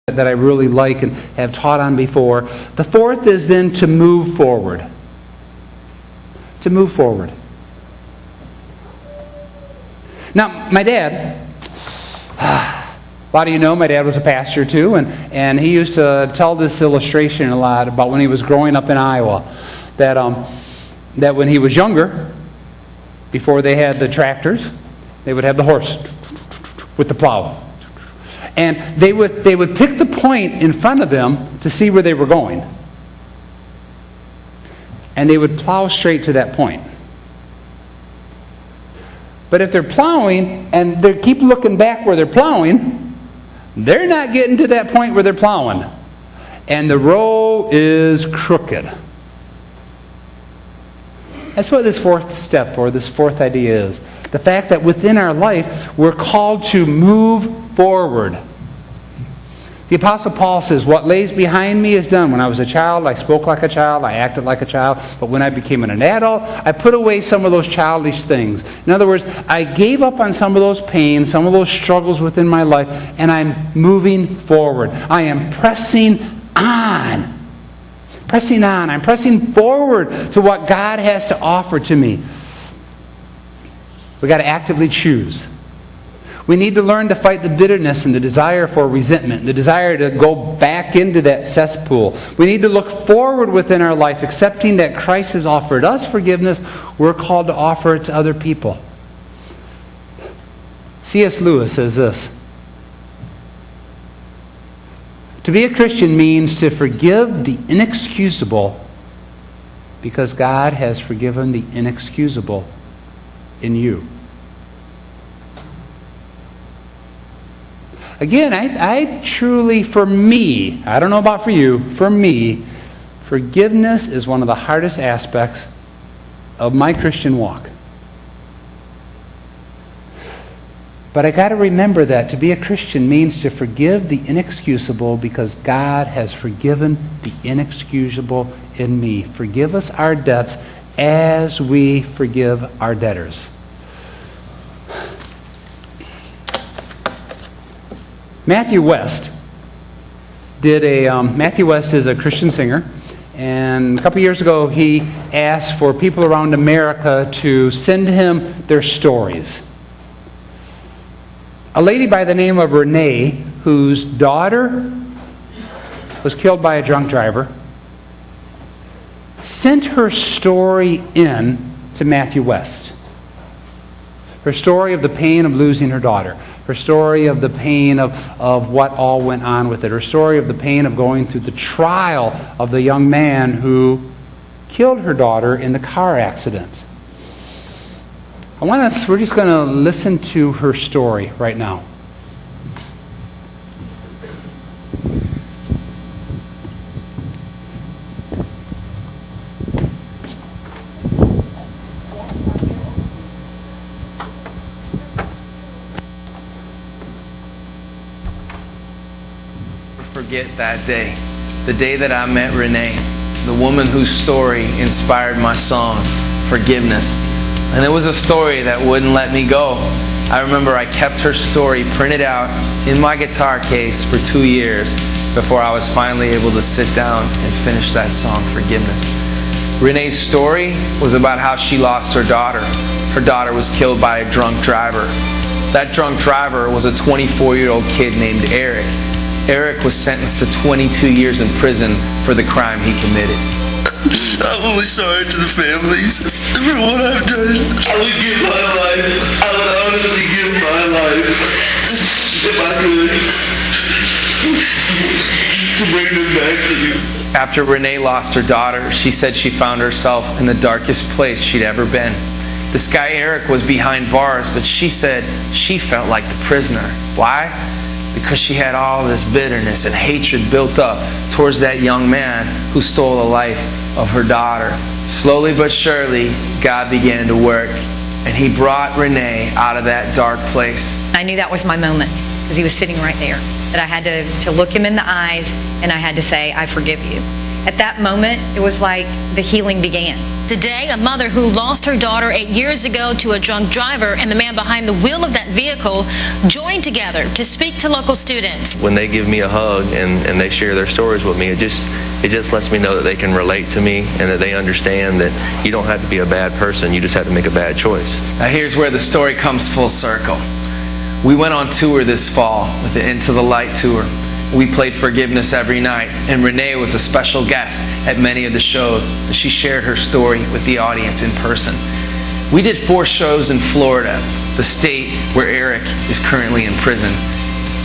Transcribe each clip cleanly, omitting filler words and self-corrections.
that I really like and have taught on before. The fourth is then to move forward. To move forward. Now, my dad, a lot of you know my dad was a pastor too, and he used to tell this illustration a lot about when he was growing up in Iowa, that when he was younger, before they had the tractors, they would have the horse with the plow. And they would pick the point in front of them to see where they were going. And they would plow straight to that point. But if they're plowing and they keep looking back where they're plowing, they're not getting to that point where they're plowing. And the row is crooked. That's what this fourth step or this fourth idea is. The fact that within our life, we're called to move forward. The Apostle Paul says, what lays behind me is done. When I was a child, I spoke like a child, I acted like a child. But when I became an adult, I put away some of those childish things. In other words, I gave up on some of those pains, some of those struggles within my life, and I'm moving forward. I am pressing on. Pressing on. I'm pressing forward to what God has to offer to me. We've got to actively choose. We need to learn to fight the bitterness and the desire for resentment, the desire to go back into that cesspool. We need to look forward within our life, accepting that Christ has offered us forgiveness. We're called to offer it to other people. C.S. Lewis says this: to be a Christian means to forgive the inexcusable because God has forgiven the inexcusable in you. Again, I truly, for me, I don't know about for you, for me, forgiveness is one of the hardest aspects of my Christian walk. But I got to remember that to be a Christian means to forgive the inexcusable because God has forgiven the inexcusable in me. Forgive us our debts as we forgive our debtors. Matthew West Matthew West is a Christian singer, and a couple years ago he asked for people around America to send him their stories. A lady by the name of Renee, whose daughter was killed by a drunk driver, sent her story in to Matthew West. Her story of the pain of losing her daughter. Her story of the pain of what all went on with it. Her story of the pain of going through the trial of the young man who killed her daughter in the car accident. We're just going to listen to her story right now. Forget that day, the day that I met Renee, the woman whose story inspired my song, Forgiveness. And it was a story that wouldn't let me go. I remember I kept her story printed out in my guitar case for 2 years before I was finally able to sit down and finish that song, Forgiveness. Renee's story was about how she lost her daughter. Her daughter was killed by a drunk driver. That drunk driver was a 24-year-old kid named Eric. Eric was sentenced to 22 years in prison for the crime he committed. I'm only sorry to the families for what I've done. I would give my life. I would honestly give my life if I could to bring them back to you. After Renee lost her daughter, she said she found herself in the darkest place she'd ever been. This guy Eric was behind bars, but she said she felt like the prisoner. Why? Because she had all this bitterness and hatred built up towards that young man who stole the life of her daughter. Slowly but surely, God began to work, and He brought Renee out of that dark place. I knew that was my moment, because he was sitting right there, that I had to look him in the eyes, and I had to say, I forgive you. At that moment, it was like the healing began. Today, a mother who lost her daughter 8 years ago to a drunk driver and the man behind the wheel of that vehicle joined together to speak to local students. When they give me a hug and they share their stories with me, it just lets me know that they can relate to me and that they understand that you don't have to be a bad person, you just have to make a bad choice. Now here's where the story comes full circle. We went on tour this fall with the Into the Light tour. We played Forgiveness every night, and Renee was a special guest at many of the shows. She shared her story with the audience in person. We did 4 shows in Florida, the state where Eric is currently in prison.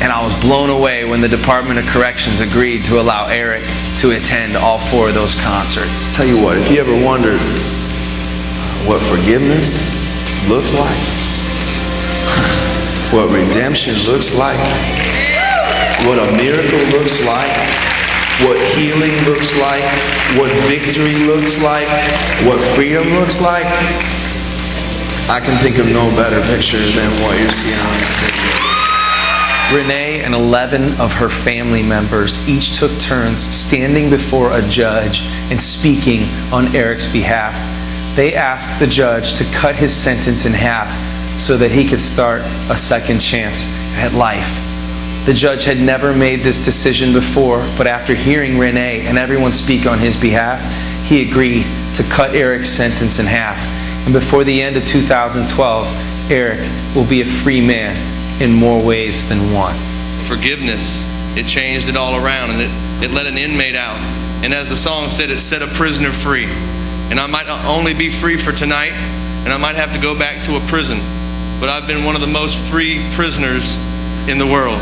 And I was blown away when the Department of Corrections agreed to allow Eric to attend all 4 of those concerts. Tell you what, if you ever wondered what forgiveness looks like, what redemption looks like, what a miracle looks like, what healing looks like, what victory looks like, what freedom looks like, I can think of no better picture than what you're seeing on the stage. Renee and 11 of her family members each took turns standing before a judge and speaking on Eric's behalf. They asked the judge to cut his sentence in half so that he could start a second chance at life. The judge had never made this decision before, but after hearing Renee and everyone speak on his behalf, he agreed to cut Eric's sentence in half. And before the end of 2012, Eric will be a free man in more ways than one. Forgiveness, it changed it all around, and it let an inmate out. And as the song said, it set a prisoner free. And I might only be free for tonight, and I might have to go back to a prison, but I've been one of the most free prisoners in the world.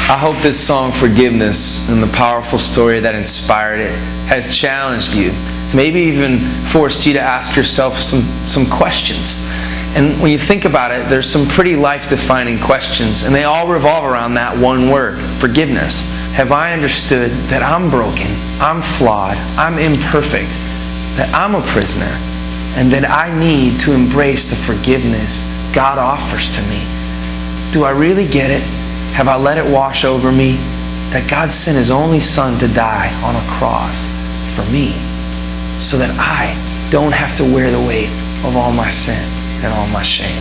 I hope this song, Forgiveness, and the powerful story that inspired it has challenged you, maybe even forced you to ask yourself some questions. And when you think about it, there's some pretty life-defining questions, and they all revolve around that one word, forgiveness. Have I understood that I'm broken, I'm flawed, I'm imperfect, that I'm a prisoner, and that I need to embrace the forgiveness God offers to me? Do I really get it? Have I let it wash over me that God sent His only Son to die on a cross for me so that I don't have to wear the weight of all my sin and all my shame?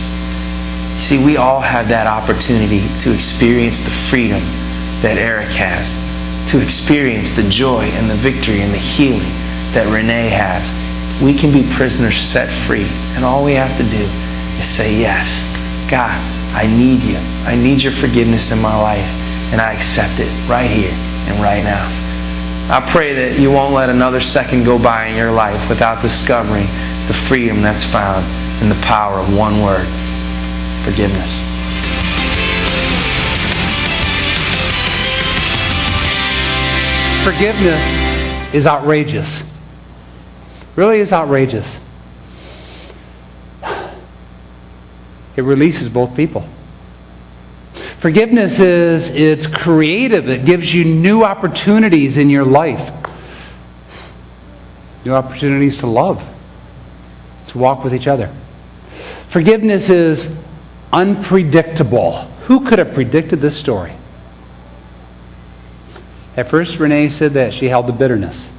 You see, we all have that opportunity to experience the freedom that Eric has, to experience the joy and the victory and the healing that Renee has. We can be prisoners set free, and all we have to do is say, yes, God, I need you. I need your forgiveness in my life, and I accept it right here and right now. I pray that you won't let another second go by in your life without discovering the freedom that's found in the power of one word, forgiveness. Forgiveness is outrageous. Really is outrageous. It releases both people. Forgiveness it's creative. It gives you new opportunities in your life. New opportunities to love, to walk with each other. Forgiveness is unpredictable. Who could have predicted this story? At first, Renee said that she held the bitterness.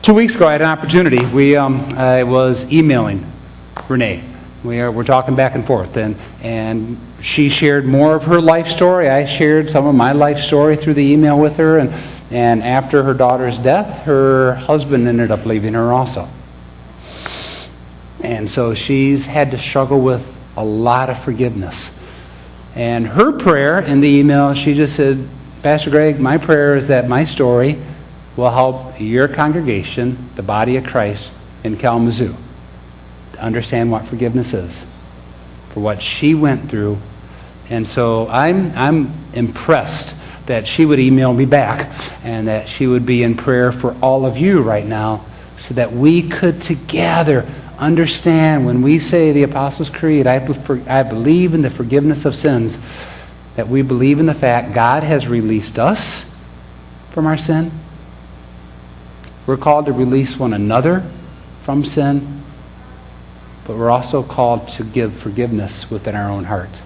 2 weeks ago, I had an opportunity. I was emailing Renee. We're talking back and forth, and she shared more of her life story. I shared some of my life story through the email with her, and after her daughter's death, her husband ended up leaving her also. And so she's had to struggle with a lot of forgiveness. And her prayer in the email, she just said, Pastor Greg, my prayer is that my story will help your congregation, the body of Christ in Kalamazoo, to understand what forgiveness is, for what she went through. And so I'm impressed that she would email me back and that she would be in prayer for all of you right now so that we could together understand when we say the Apostles' Creed, I believe in the forgiveness of sins, that we believe in the fact God has released us from our sin. We're called to release one another from sin, but we're also called to give forgiveness within our own heart.